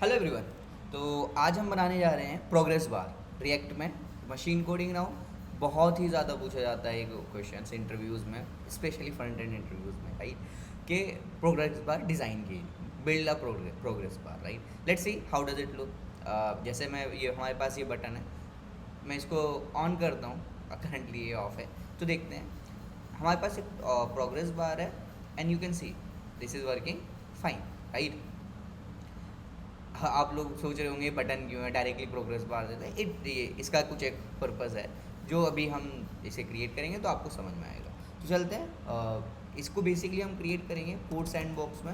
Hello everyone. तो आज हम बनाने जा रहे हैं प्रोग्रेस बार रिएक्ट में मशीन कोडिंग नाउ। बहुत ही ज़्यादा पूछा जाता है क्वेश्चन इंटरव्यूज़ में, स्पेशली फ्रंट एंड इंटरव्यूज़ में, राइट? कि प्रोग्रेस बार डिज़ाइन की, build a progress bar, right? Let's see how does it look. जैसे मैं ये हमारे पास ये बटन है, मैं इसको ऑन करता हूँ, करंटली ये ऑफ है, तो देखते हैं हमारे पास एक प्रोग्रेस बार है and you can see this is working fine, right? हाँ, आप लोग सोच रहे होंगे बटन क्यों है, डायरेक्टली प्रोग्रेस बार देते हैं। ये इसका कुछ एक पर्पज़ है जो अभी हम इसे क्रिएट करेंगे तो आपको समझ में आएगा। तो चलते हैं, इसको बेसिकली हम क्रिएट करेंगे कोड सैंडबॉक्स में।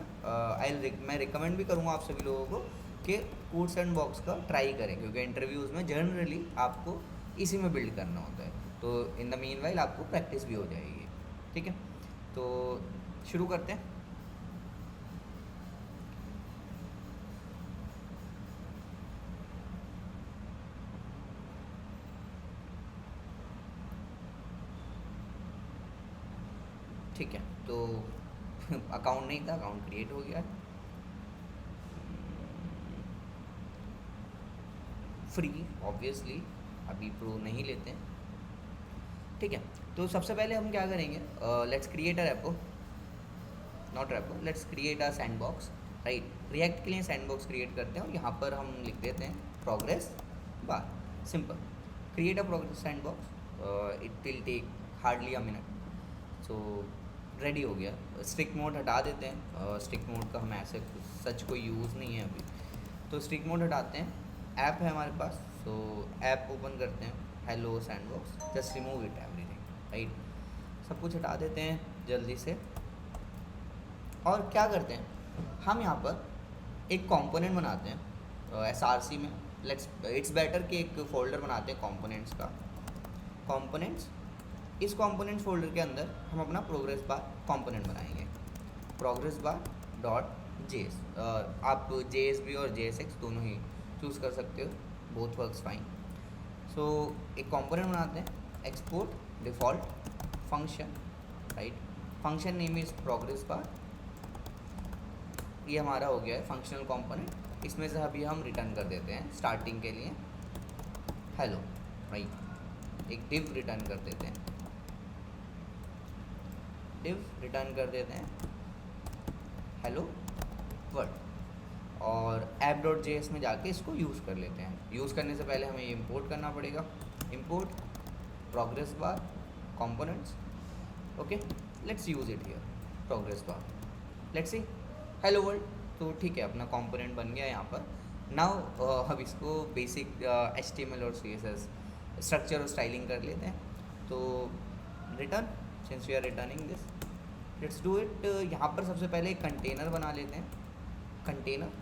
मैं रिकमेंड भी करूँगा आप सभी लोगों को कि कोड सैंडबॉक्स का ट्राई करें, क्योंकि इंटरव्यूज़ में जनरली आपको इसी में बिल्ड करना होता है। तो इन द मीन वाइल आपको प्रैक्टिस भी हो जाएगी, ठीक है? तो शुरू करते हैं। ठीक है, तो अकाउंट नहीं था, अकाउंट क्रिएट हो गया। फ्री ऑब्वियसली, अभी प्रो नहीं लेते हैं, ठीक है? तो सबसे पहले हम क्या करेंगे, let's create a repo, not repo, let's create a sandbox, right? React के लिए सैंडबॉक्स क्रिएट करते हैं और यहाँ पर हम लिख देते हैं progress bar, simple. Create a progress sandbox, it will take hardly a minute. So ready हो गया। स्ट्रिक्ट मोड हटा देते हैं, स्ट्रिक्ट मोड का हम ऐसे सच कोई यूज़ नहीं है अभी, तो स्ट्रिक्ट मोड हटाते हैं। ऐप है हमारे पास, सो ऐप ओपन करते हैं, hello sandbox, just remove it everything, right? सब कुछ हटा देते हैं जल्दी से। और क्या करते हैं, हम यहाँ पर एक कंपोनेंट बनाते हैं SRC में। लेट्स इट्स बेटर कि एक फ़ोल्डर बनाते हैं कंपोनेंट्स का, कंपोनेंट्स। इस कंपोनेंट्स फोल्डर के अंदर हम अपना प्रोग्रेस बार कंपोनेंट बनाएंगे, प्रोग्रेस बार डॉट जेएस। आप JSB और JSX दोनों ही चूज़ कर सकते हो, बोथ वर्क्स फाइन। सो एक कंपोनेंट बनाते हैं, export default function, right? Function name is progress bar. ये हमारा हो गया है फंक्शनल कंपोनेंट। इसमें से अभी हम रिटर्न कर देते हैं स्टार्टिंग के लिए हेलो, राइट? एक डिव रिटर्न कर देते हैं, डिव रिटर्न कर देते हैं हेलो वर्ल्ड, और ऐप डॉट JS में जाके इसको यूज़ कर लेते हैं। यूज़ करने से पहले हमें ये इंपोर्ट करना पड़ेगा, import progress bar components, okay? Let's use it here, progress bar, let's see hello world. तो ठीक है, अपना कंपोनेंट बन गया यहाँ पर। नाउ हम इसको बेसिक HTML और CSS स्ट्रक्चर और स्टाइलिंग कर लेते हैं। तो return, since we are returning this, let's do it. यहाँ पर सबसे पहले एक कंटेनर बना लेते हैं, कंटेनर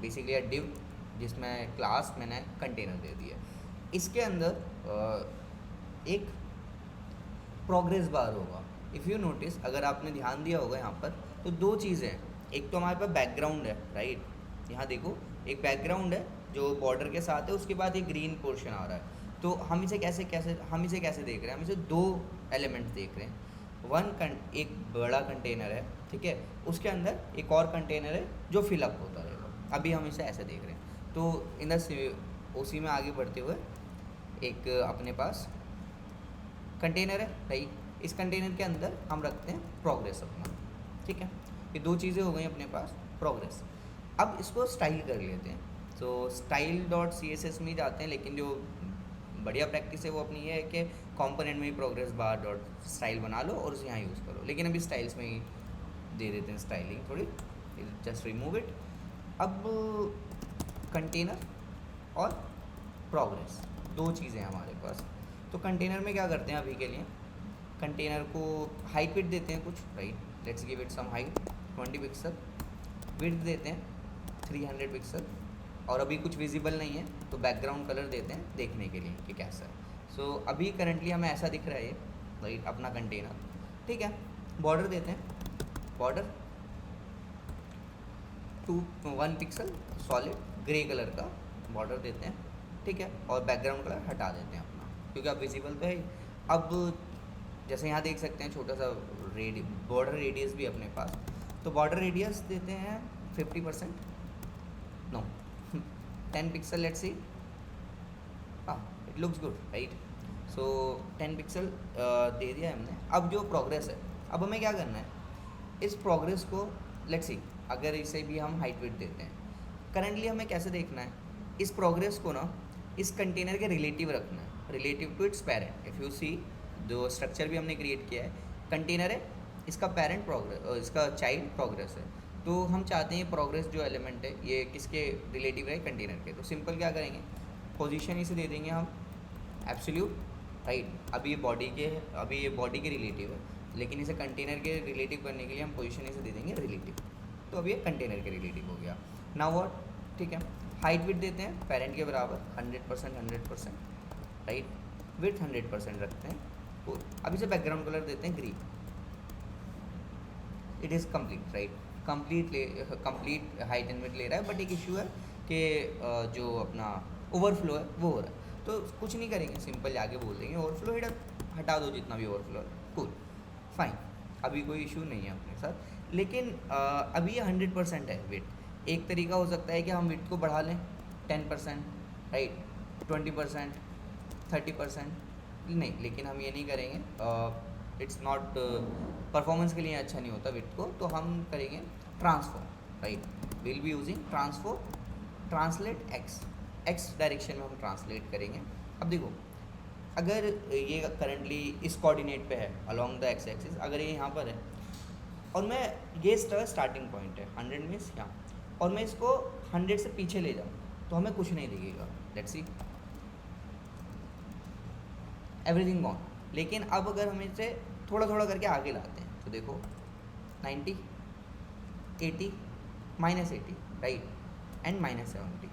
बेसिकली अ डिव, जिसमें क्लास मैंने कंटेनर दे दिया। इसके अंदर एक प्रोग्रेस बार होगा। इफ़ यू नोटिस, अगर आपने ध्यान दिया होगा यहाँ पर, तो दो चीज़ें हैं। एक तो हमारे पास बैकग्राउंड है, राइट? यहाँ देखो, एक बैकग्राउंड है जो बॉर्डर के साथ है, उसके बाद एक ग्रीन पोर्शन आ रहा है। तो हम इसे कैसे देख रहे हैं? हम इसे दो एलिमेंट्स देख रहे हैं। एक बड़ा कंटेनर है, ठीक है? उसके अंदर एक और कंटेनर है जो फिलअप होता रहेगा। अभी हम इसे ऐसे देख रहे हैं। तो इन उसी में आगे बढ़ते हुए एक अपने पास कंटेनर है, राइट? इस कंटेनर के अंदर हम रखते हैं प्रोग्रेस अपना, ठीक है? ये दो चीज़ें हो गई अपने पास, प्रोग्रेस। अब इसको स्टाइल कर लेते हैं। तो स्टाइल डॉट CSS में ही जाते हैं, लेकिन जो बढ़िया प्रैक्टिस है वो अपनी ये है कि कंपोनेंट में ही प्रोग्रेस बार डॉट स्टाइल बना लो और उसे यहाँ यूज़ करो। लेकिन अभी स्टाइल्स में ही दे देते हैं स्टाइलिंग थोड़ी, जस्ट रिमूव इट। अब कंटेनर और प्रोग्रेस दो चीज़ें हैं हमारे पास। तो कंटेनर में क्या करते हैं, अभी के लिए कंटेनर को हाइट विड्थ देते हैं कुछ, right? Let's give it some height 20 pixel, width देते हैं 300 पिक्सल, और अभी कुछ विजिबल नहीं है तो बैकग्राउंड कलर देते हैं देखने के लिए कि कैसा है। सो अभी करंटली हमें ऐसा दिख रहा है ये, राइट? अपना कंटेनर, ठीक है? बॉर्डर देते हैं, border 1 pixel solid grey colour का बॉर्डर देते हैं, ठीक है? और बैकग्राउंड कलर हटा देते हैं अपना, क्योंकि अब विजिबल तो है। अब जैसे यहाँ देख सकते हैं छोटा सा बॉर्डर रेडियस भी अपने पास, तो बॉर्डर रेडियस देते हैं 50%, नो 10 पिक्सल, लेट्स सी, हाँ it looks good right. So 10 pixel दे दिया हमने। अब जो प्रोग्रेस है, अब हमें क्या करना है, इस प्रोग्रेस को लेट्स सी, अगर इसे भी हम हाइट विड्थ देते हैं, करंटली हमें कैसे देखना है, इस प्रोग्रेस को ना इस कंटेनर के रिलेटिव रखना है, relative to its parent. If you see, जो स्ट्रक्चर भी हमने क्रिएट किया है, कंटेनर है, इसका पेरेंट प्रोग्रेस, इसका चाइल्ड प्रोग्रेस है। तो हम चाहते हैं प्रोग्रेस जो एलिमेंट है ये किसके रिलेटिव है, कंटेनर के। तो सिंपल क्या करेंगे, पोजीशन इसे दे देंगे हम एब्सोल्यूट राइट। अभी ये बॉडी के, अभी ये बॉडी के रिलेटिव है, लेकिन इसे कंटेनर के रिलेटिव करने के लिए हम पोजीशन इसे दे देंगे रिलेटिव। तो अब ये कंटेनर के रिलेटिव हो गया। नाउ व्हाट, ठीक है, हाइट विड्थ देते हैं पेरेंट के बराबर 100%, 100% राइट, विड्थ 100% रखते हैं। तो अब इसे बैकग्राउंड कलर देते हैं green. It is complete right, complete height and width ले रहा है, बट एक इशू है कि जो अपना ओवरफ्लो है वो हो रहा है। तो कुछ नहीं करेंगे, सिंपल आगे बोल देंगे ओवरफ्लो हटा दो जितना भी ओवरफ्लो है, कूल फाइन, अभी कोई इशू नहीं है अपने साथ। लेकिन अभी ये 100% है विड्थ। एक तरीका हो सकता है कि हम विड्थ को बढ़ा लें 10% राइट, 20%, 30%, नहीं, लेकिन हम ये नहीं करेंगे, इट्स नॉट परफॉर्मेंस के लिए अच्छा नहीं होता विड्थ को। तो हम करेंगे transform right, will be using transform, translate x direction में हम ट्रांसलेट करेंगे। अब देखो, अगर ये करंटली इस कोऑर्डिनेट पे है अलोंग द एक्स एक्सिस, अगर ये यहाँ पर है और मैं ये स्टार्टिंग पॉइंट है 100 मीन्स यहाँ, और मैं इसको 100 से पीछे ले जाऊँ तो हमें कुछ नहीं दिखेगा, लेट्स सी, एवरीथिंग गॉन। लेकिन अब अगर हम इसे थोड़ा थोड़ा करके आगे लाते हैं तो देखो 90, 80, -80 राइट, एंड -70,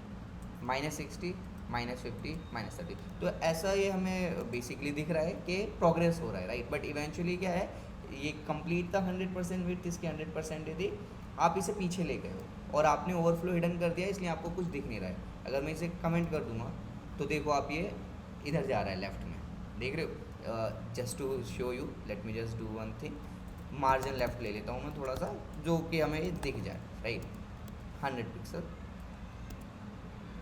-60, -50, -30। तो ऐसा ये हमें बेसिकली दिख रहा है कि प्रोग्रेस हो रहा है राइट। बट इवेंचुअली क्या है, ये कंप्लीट था 100% विड्थ, इसकी 100% थी, आप इसे पीछे ले गए हो और आपने ओवरफ्लो हिडन कर दिया, इसलिए आपको कुछ दिख नहीं रहा है। अगर मैं इसे कमेंट कर दूंगा तो देखो आप ये इधर जा रहा है लेफ्ट में, देख रहे हो। Just to show you, let me just do one thing, margin left ले लेता हूँ मैं थोड़ा सा, जो कि हमें दिख जाए राइट, 100 पिक्सल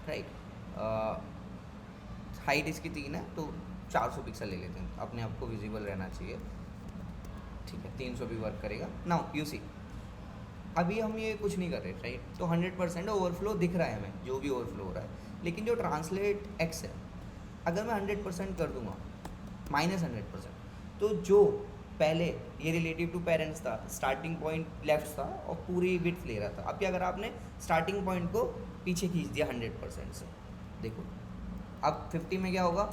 राइट। हाइट इसकी 3 है तो 400 पिक्सल ले लेते हैं, अपने आप को विजिबल रहना चाहिए, ठीक है, 300 भी वर्क करेगा। नाउ यू सी, अभी हम ये कुछ नहीं कर रहे राइट, तो 100% ओवरफ्लो दिख रहा है हमें, जो भी ओवरफ्लो हो रहा है। लेकिन जो ट्रांसलेट एक्स है, अगर मैं 100% कर दूंगा -100%, तो जो पहले ये रिलेटिव टू पेरेंट्स था, स्टार्टिंग पॉइंट लेफ्ट था और पूरी विड्थ ले रहा था, अब क्या करा आपने, स्टार्टिंग पॉइंट को पीछे खींच दिया 100% से। देखो अब 50 में क्या होगा,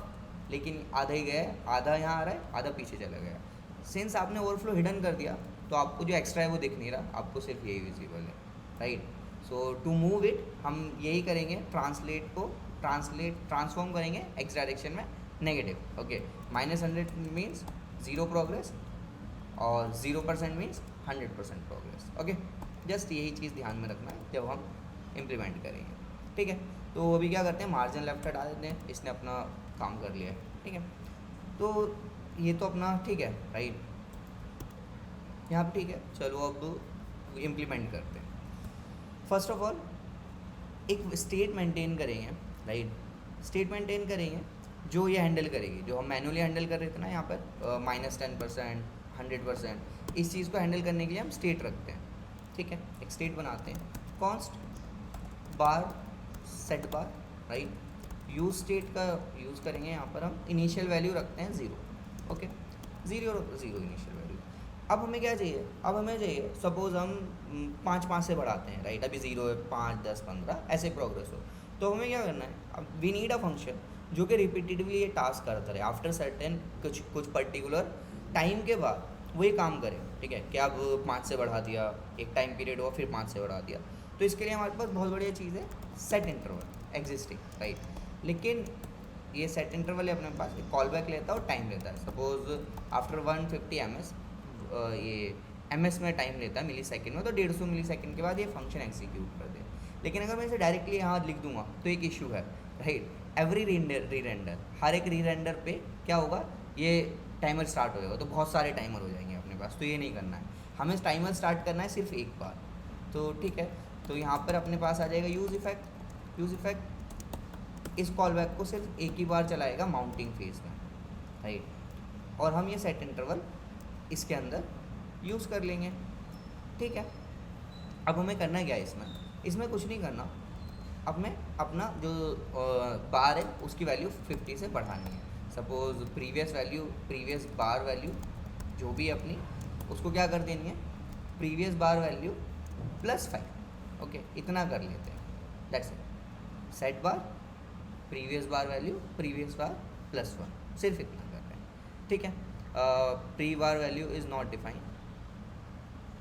लेकिन आधा ही गया है, आधा यहाँ आ रहा है, आधा पीछे चला गया। सिंस आपने ओवरफ्लो हिडन कर दिया तो आपको जो एक्स्ट्रा है वो दिख नहीं रहा, आपको सिर्फ यही विजिबल है right. So to move it हम यही करेंगे, ट्रांसलेट को ट्रांसफॉर्म करेंगे एक्स डायरेक्शन में नेगेटिव, ओके। -100 मीन्स 0 प्रोग्रेस और 0% मीन्स 100% प्रोग्रेस, ओके। जस्ट यही चीज़ ध्यान में रखना है जब हम इम्प्लीमेंट करेंगे, ठीक है। तो अभी क्या करते हैं, मार्जिन लेफ्ट हटा देते हैं, इसने अपना काम कर लिया है, ठीक है। तो ये तो अपना ठीक है राइट, यहाँ पर ठीक है। चलो अब इम्प्लीमेंट करते हैं। फर्स्ट ऑफ ऑल एक स्टेट मेंटेन करेंगे राइट, स्टेट मेंटेन करेंगे जो ये हैंडल करेगी, जो हम मैनुअली हैंडल कर रहे थे ना यहाँ पर -10%, 100%, इस चीज़ को हैंडल करने के लिए हम स्टेट रखते हैं, ठीक है। एक स्टेट बनाते हैं, कॉन्स्ट बार सेट बार राइट, यूज स्टेट का यूज़ करेंगे, यहाँ पर हम इनिशियल वैल्यू रखते हैं 0, ओके, 0 इनिशियल वैल्यू। अब हमें क्या चाहिए, अब हमें चाहिए सपोज हम 5 से बढ़ाते हैं राइट, अभी 0 है, 5, 10, 15 ऐसे प्रोग्रेस हो, तो हमें क्या करना है, अब वी नीड अ फंक्शन जो कि रिपीटेडली ये टास्क करता रहे, आफ्टर सर्टेन कुछ पर्टिकुलर टाइम के बाद वो ये काम करे, ठीक है। कि अब 5 से बढ़ा दिया, एक टाइम पीरियड हुआ, फिर 5 से बढ़ा दिया, तो इसके लिए हमारे पास बहुत बढ़िया चीज़ है, सेट इंटरवल एग्जिस्टिंग राइट। लेकिन ये सेट इंटरवल अपने पास एक कॉल बैक लेता है और टाइम लेता है। सपोज आफ्टर 150 ms ये ms में टाइम लेता है मिली सेकेंड में, तो 150 मिली सेकेंड के बाद ये फंक्शन एग्जीक्यूट कर दे। लेकिन अगर मैं इसे डायरेक्टली यहाँ लिख दूंगा तो एक इशू है राइट, एवरी री रेंडर, हर एक री रेंडर पे क्या होगा, ये टाइमर स्टार्ट हो जाएगा, तो बहुत सारे टाइमर हो जाएंगे अपने पास, तो ये नहीं करना है हमें, टाइमर स्टार्ट करना है सिर्फ एक बार, तो ठीक है। तो यहाँ पर अपने पास आ जाएगा यूज़ इफेक्ट इस कॉल बैक को सिर्फ एक ही बार चलाएगा माउंटिंग फेज में, राइट। और हम ये सेट इंटरवल इसके अंदर यूज़ कर लेंगे, ठीक है। अब हमें करना क्या है इसमें कुछ नहीं करना। अब मैं अपना जो बार है उसकी वैल्यू 50 से बढ़ानी है। सपोज़ प्रीवियस बार वैल्यू जो भी अपनी, उसको क्या कर देनी है, प्रीवियस बार वैल्यू +5, ओके, इतना कर लेते हैं, that's it. Set bar previous bar value previous bar +1, सिर्फ इतना कर रहे हैं, ठीक है। Pre bar value is not defined,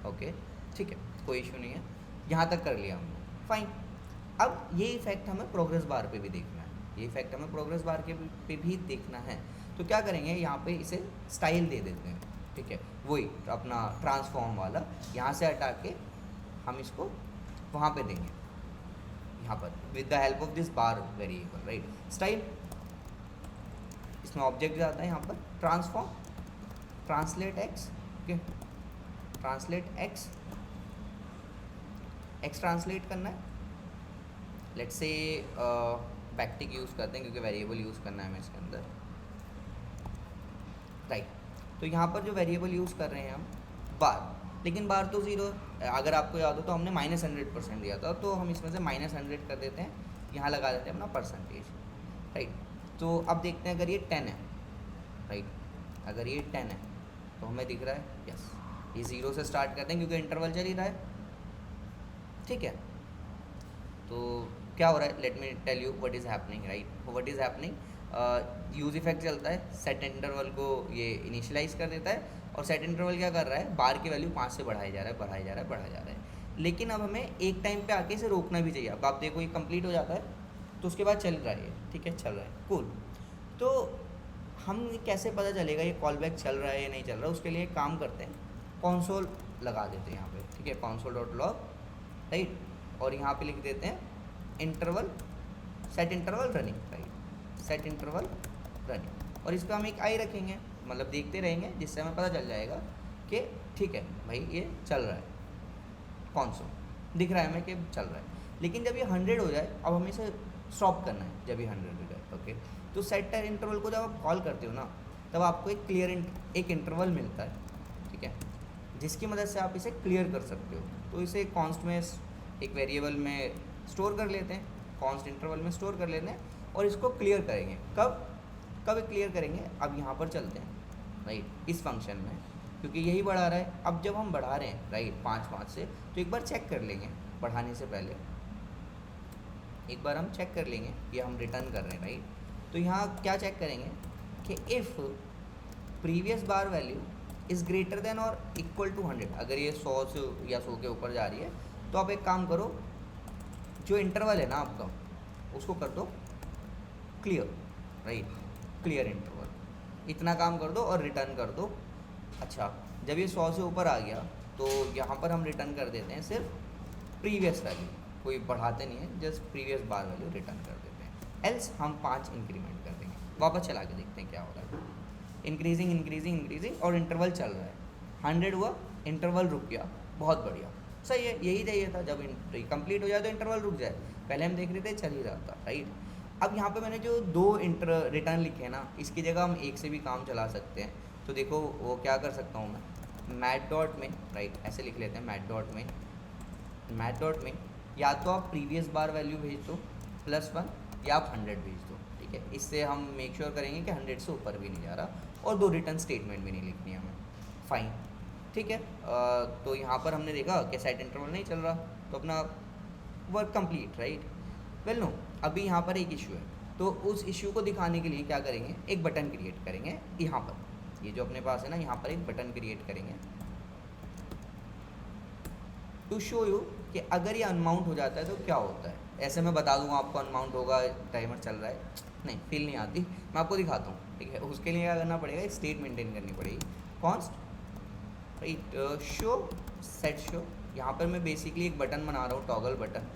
okay, ठीक है, कोई इशू नहीं है, यहाँ तक कर लिया हमने, फाइन। अब ये इफेक्ट हमें प्रोग्रेस बार पे भी देखना है, ये इफेक्ट हमें प्रोग्रेस बार के पे भी देखना है। तो क्या करेंगे, यहाँ पे इसे स्टाइल दे देते हैं, ठीक है, वही अपना ट्रांसफॉर्म वाला, यहाँ से हटा के हम इसको वहाँ पे देंगे, यहाँ पर with the help of this bar variable, right. Style, इसमें ऑब्जेक्ट जाता है यहाँ पर transform, translate x, okay, translate x translate करना है। लेट्स से बैकटिक यूज़ करते हैं क्योंकि वेरिएबल यूज़ करना है हमें इसके अंदर, राइट। तो यहाँ पर जो वेरिएबल यूज़ कर रहे हैं हम बार, लेकिन बार तो 0, अगर आपको याद हो तो हमने -100% दिया था, तो हम इसमें से -100 कर देते हैं, यहाँ लगा देते हैं अपना परसेंटेज, राइट। तो अब देखते हैं अगर ये 10 है, राइट, अगर ये 10 है तो हमें दिख रहा है, यस, ये 0 से स्टार्ट करते हैं क्योंकि इंटरवल चल ही रहा है, ठीक है। तो क्या हो रहा है, let me tell you what is happening, right. What is happening, use effect चलता है, सेट इंटरवल को ये इनिशियलाइज कर देता है, और सेट इंटरवल क्या कर रहा है, बार की वैल्यू 5 से बढ़ाई जा रहा है। लेकिन अब हमें एक टाइम पे आके इसे रोकना भी चाहिए। अब आप देखो ये कंप्लीट हो जाता है तो उसके बाद चल रहा है, ठीक है, चल रहा है, कूल। तो हम कैसे पता चलेगा ये कॉल बैक चल रहा है या नहीं चल रहा है, उसके लिए एक काम करते हैं, कॉन्सोल लगा देते हैं यहाँ पे, ठीक है, console.log, राइट। और यहाँ पे लिख देते हैं interval, set interval running, right, set interval running, और इस पर हम एक आई रखेंगे, मतलब देखते रहेंगे, जिससे हमें पता चल जाएगा कि ठीक है भाई ये चल रहा है, कॉन्सोल दिख रहा है हमें कि चल रहा है। लेकिन जब ये 100 हो जाए, अब हमें इसे स्टॉप करना है, जब ये 100 हो जाए, ओके। तो सेट इंटरवल को जब आप कॉल करते हो ना, तब आपको एक इंटरवल मिलता है, ठीक है, जिसकी मदद से आप इसे क्लियर कर सकते हो। तो इसे कॉन्स्ट में, एक वेरिएबल में स्टोर कर लेते हैं, कॉन्स्ट इंटरवल में स्टोर कर लेते हैं, और इसको क्लियर करेंगे। कब क्लियर करेंगे, अब यहाँ पर चलते हैं, राइट, इस फंक्शन में, क्योंकि यही बढ़ा रहा है। अब जब हम बढ़ा रहे हैं, राइट, 5 से, तो एक बार चेक कर लेंगे, बढ़ाने से पहले एक बार हम चेक कर लेंगे, ये हम रिटर्न कर रहे हैं, राइट। तो यहाँ क्या चेक करेंगे कि if previous bar value is greater than और इक्वल टू 100, अगर ये 100 से या 100 के ऊपर जा रही है, तो आप एक काम करो, जो इंटरवल है ना आपका, उसको कर दो क्लियर, राइट, क्लियर इंटरवल, इतना काम कर दो और रिटर्न कर दो। अच्छा, जब ये 100 से ऊपर आ गया तो यहाँ पर हम रिटर्न कर देते हैं सिर्फ प्रीवियस वैल्यू, कोई बढ़ाते नहीं है, just previous bar value return कर देते हैं। एल्स हम 5 इंक्रीमेंट कर देंगे। वापस चला के देखते हैं क्या हो रहा है, इंक्रीजिंग और इंटरवल चल रहा है, 100 हुआ, इंटरवल रुक गया, बहुत बढ़िया, सही है, यही चाहिए था, जब कंप्लीट हो जाए तो इंटरवल रुक जाए, पहले हम देख रहे थे चल ही रहा था, राइट। अब यहाँ पे मैंने जो 2 रिटर्न लिखे हैं ना, इसकी जगह हम एक से भी काम चला सकते हैं। तो देखो वो क्या कर सकता हूँ मैं, मैट डॉट में, राइट, ऐसे लिख लेते हैं, मैट डॉट में या तो आप प्रीवियस बार वैल्यू भेज दो +1, या आप 100 भेज दो, ठीक है। इससे हम मेक श्योर करेंगे कि 100 से ऊपर भी नहीं जा रहा, और 2 रिटर्न स्टेटमेंट भी नहीं लिखनी है हमें, फाइन, ठीक है। तो यहाँ पर हमने देखा कि सेट इंटरवल नहीं चल रहा, तो अपना work complete, right. Well no, अभी यहाँ पर एक इशू है, तो उस इशू को दिखाने के लिए क्या करेंगे, एक बटन क्रिएट करेंगे यहाँ पर, ये जो अपने पास है ना, यहाँ पर एक बटन क्रिएट करेंगे टू शो यू कि अगर ये अनमाउंट हो जाता है तो क्या होता है। ऐसे मैं बता दूंगा आपको अनमाउंट होगा, टाइमर चल रहा है, नहीं, फील नहीं आती, मैं आपको दिखाता हूँ, ठीक है। उसके लिए क्या करना पड़ेगा, एक स्टेट मेंटेन करनी पड़ेगी, const, right, show, set show. यहाँ पर मैं बेसिकली एक बटन बना रहा हूँ, टॉगल बटन,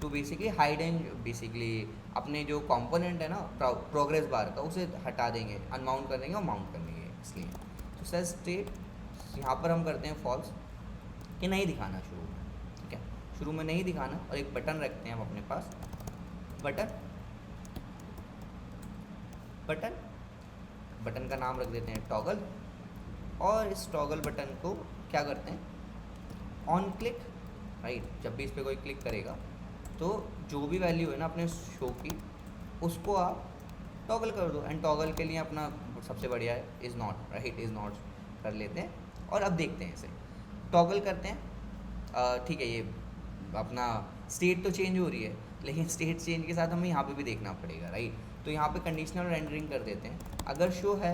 तो बेसिकली हाइड एंड बेसिकली अपने जो कंपोनेंट है ना प्रोग्रेस बार का, उसे हटा देंगे, अनमाउंट कर देंगे और माउंट कर देंगे, इसलिए। तो सेट स्टेट, यहाँ पर हम करते हैं फॉल्स, कि नहीं दिखाना शुरू में, ठीक है, शुरू में नहीं दिखाना, और एक बटन रखते हैं हम अपने पास, बटन बटन, बटन का नाम रख देते हैं टॉगल, और इस टॉगल बटन को क्या करते हैं, ऑन क्लिक, राइट, जब भी इस पर कोई क्लिक करेगा तो जो भी वैल्यू है ना अपने शो की उसको आप टॉगल कर दो। एंड टॉगल के लिए अपना सबसे बढ़िया है is not, right, is not कर लेते हैं और अब देखते हैं इसे टॉगल करते हैं। ठीक है, ये अपना स्टेट तो चेंज हो रही है, लेकिन स्टेट चेंज के साथ हमें यहाँ पे भी देखना पड़ेगा, राइट। तो यहाँ पे कंडीशनल रेंडरिंग कर देते हैं। अगर शो है,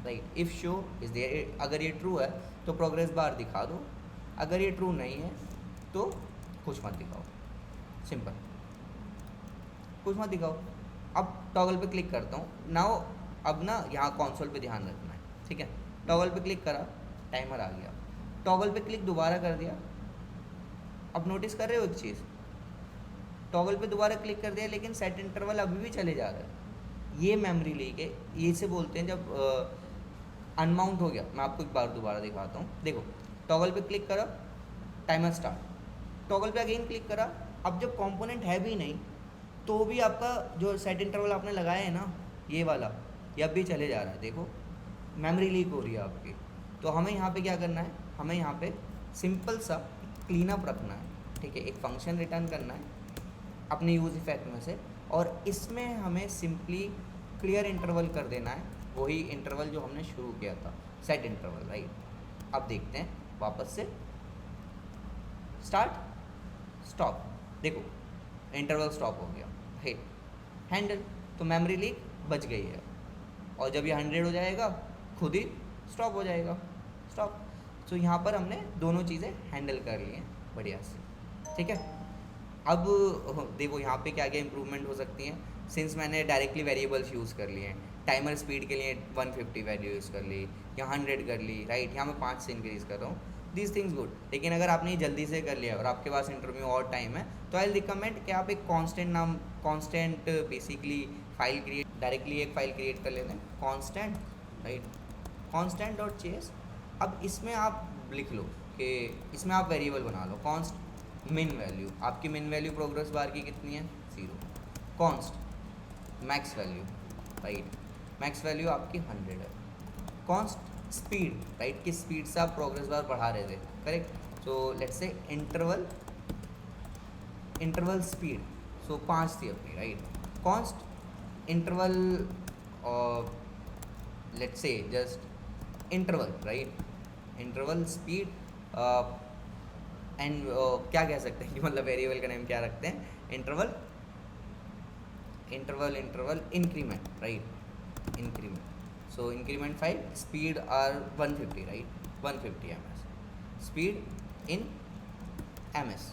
right, if show is there, अगर ये ट्रू है तो प्रोग्रेस बार दिखा दो, अगर ये ट्रू नहीं है तो कुछ मत दिखाओ, सिंपल, कुछ मत दिखाओ। अब टॉगल पे क्लिक करता हूँ नाउ, अब ना यहाँ कंसोल पे ध्यान रखना है, ठीक है। टॉगल पे क्लिक करा, टाइमर आ गया, टॉगल पे क्लिक दोबारा कर दिया, अब नोटिस कर रहे हो एक चीज़, टॉगल पे दोबारा क्लिक कर दिया लेकिन सेट इंटरवल अभी भी चले जा रहा है। ये मेमोरी लीक है, ये से बोलते हैं जब अनमाउंट हो गया। मैं आपको एक बार दोबारा दिखाता हूँ, देखो टॉगल पे क्लिक करा, टाइमर स्टार्ट, टॉगल पे अगेन क्लिक करा, अब जब कंपोनेंट है भी नहीं तो भी आपका जो सेट इंटरवल आपने लगाया है ना ये वाला, ये अब भी चले जा रहा है, देखो मेमोरी लीक हो रही है आपकी। तो हमें यहाँ पे क्या करना है, हमें यहाँ पे सिंपल सा क्लीन अप रखना है, ठीक है। एक फंक्शन रिटर्न करना है अपने यूज इफेक्ट में से, और इसमें हमें सिंपली क्लियर इंटरवल कर देना है, वही इंटरवल जो हमने शुरू किया था, सेट इंटरवल, राइट। अब देखते हैं वापस से स्टार्ट स्टॉप, देखो इंटरवल स्टॉप हो गया, है हैंडल, तो मेमोरी लीक बच गई है। और जब ये 100 हो जाएगा खुद ही स्टॉप हो जाएगा, स्टॉप। तो यहाँ पर हमने दोनों चीज़ें हैंडल कर ली हैं बढ़िया से, ठीक है। अब देखो यहाँ पे क्या क्या इंप्रूवमेंट हो सकती हैं, सिंस मैंने डायरेक्टली वेरिएबल्स यूज़ कर लिए हैं, टाइमर स्पीड के लिए 150 वैल्यू यूज़ कर ली, या 100 कर ली, राइट, यहाँ मैं 5 से इंक्रीज़ कर रहा हूँ, दिस थिंग्स गुड। लेकिन अगर आपने ये जल्दी से कर लिया और आपके पास इंटरव्यू और टाइम है तो आई रिकमेंड कि आप एक constant basically file create, directly एक फाइल क्रिएट कर लेते हैं, कांस्टेंट, राइट, constant.js। अब इसमें आप लिख लो कि इसमें आप वेरिएबल बना लो, कॉन्स्ट मिन वैल्यू, आपकी मिन वैल्यू प्रोग्रेस बार की कितनी है, 0, const max value, right, max value आपकी 100 है, कॉन्स्ट स्पीड, राइट, किस स्पीड से आप प्रोग्रेस बार बढ़ा रहे थे, correct. So let's say interval speed, so 5 थी अपनी, right, const interval, let's say just interval, right, interval speed, and क्या कह सकते हैं कि मतलब वेरिएबल का नेम क्या रखते हैं, interval increment, right, increment, so increment 5, speed are 150, right, 150 ms, speed in ms,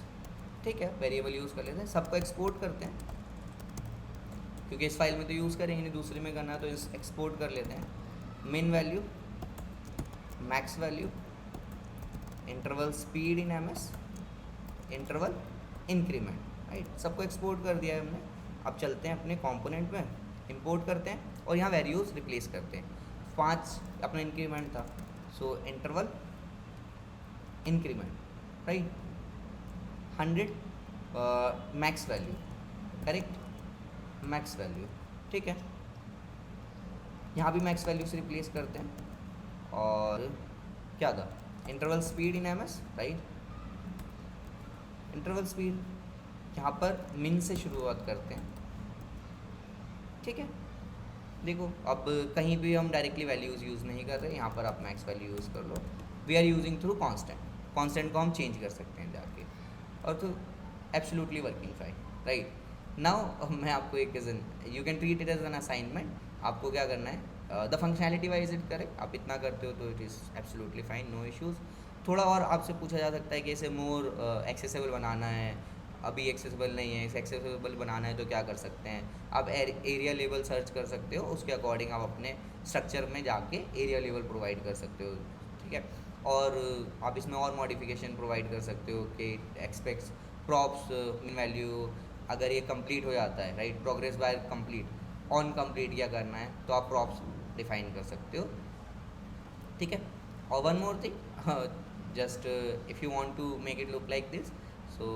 ठीक है। वेरिएबल यूज़ कर लेते हैं, सबको एक्सपोर्ट करते हैं क्योंकि इस फाइल में तो यूज़ करेंगे नहीं, दूसरे में करना है तो इस एक्सपोर्ट कर लेते हैं। मिन value, max value, interval speed in ms, interval increment, right, सबको एक्सपोर्ट कर दिया है हमने। अब चलते हैं अपने कंपोनेंट में, इंपोर्ट करते हैं और यहाँ वैल्यूज़ रिप्लेस करते हैं। 5 अपना इंक्रीमेंट था, so interval increment, right, 100 max value, correct, max value, ठीक है। यहाँ भी मैक्स वैल्यू से रिप्लेस करते हैं। और क्या था, interval speed in ms, right, interval speed, यहाँ पर मिन से शुरुआत करते हैं, ठीक है। देखो अब कहीं भी हम डायरेक्टली वैल्यूज़ यूज़ नहीं कर रहे, यहाँ पर आप मैक्स वैल्यू यूज़ कर लो, we are using through constant को हम चेंज कर सकते हैं जाके, और तो absolutely working fine, right. Now मैं आपको एक you can treat it as an assignment, आपको क्या करना है, the functionality wise it correct, आप इतना करते हो तो it is absolutely fine, no issues. थोड़ा और आपसे पूछा जा सकता है कि इसे मोर एक्सेसिबल बनाना है, अभी एक्सेसिबल नहीं है, इसे एक्सेसिबल बनाना है तो क्या कर सकते हैं, आप एरिया लेवल सर्च कर सकते हो, उसके अकॉर्डिंग आप अपने स्ट्रक्चर में जाके एरिया लेवल प्रोवाइड कर सकते हो, ठीक है। और आप इसमें और मॉडिफिकेशन प्रोवाइड कर सकते हो कि एक्सपेक्ट्स प्रॉप्स मिन वैल्यू, अगर ये कंप्लीट हो जाता है, right, progress by complete, on complete क्या करना है तो आप प्रॉप्स डिफाइन कर सकते हो, ठीक है। और one more thing, just if you want to make it look like this, so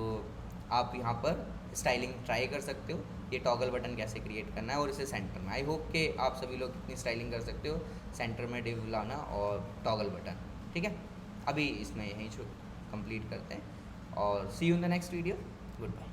आप यहाँ पर स्टाइलिंग ट्राई कर सकते हो, ये टॉगल बटन कैसे क्रिएट करना है और इसे सेंटर में। आई होप कि आप सभी लोग इतनी स्टाइलिंग कर सकते हो, सेंटर में डिव लाना और टॉगल बटन। ठीक है, अभी इसमें यहीं कंप्लीट करते हैं और see you in the next video. Good bye.